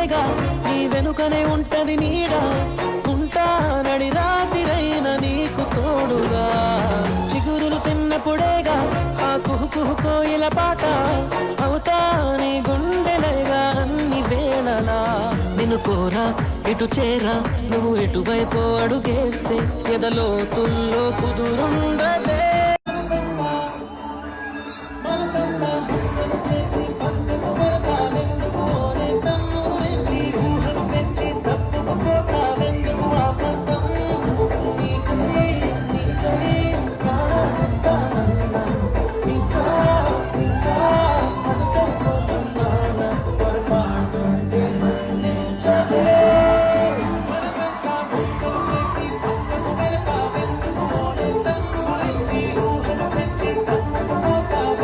తోడుగా నీ వెనుకనే ఉంటది నీడ ఉంటానడి రాతిరైన నీకు తోడుగా చిగురులు తిన్నప్పుడేగా ఆ కుహు కోయిల పాట అవుతా నీ గుండెలగా అన్ని వేళలా నిన్ను కోరా ఎటు చేరా నువ్వు ఎటువైపు అడుగేస్తే ఎదలో తుల్లో కుదురుండదే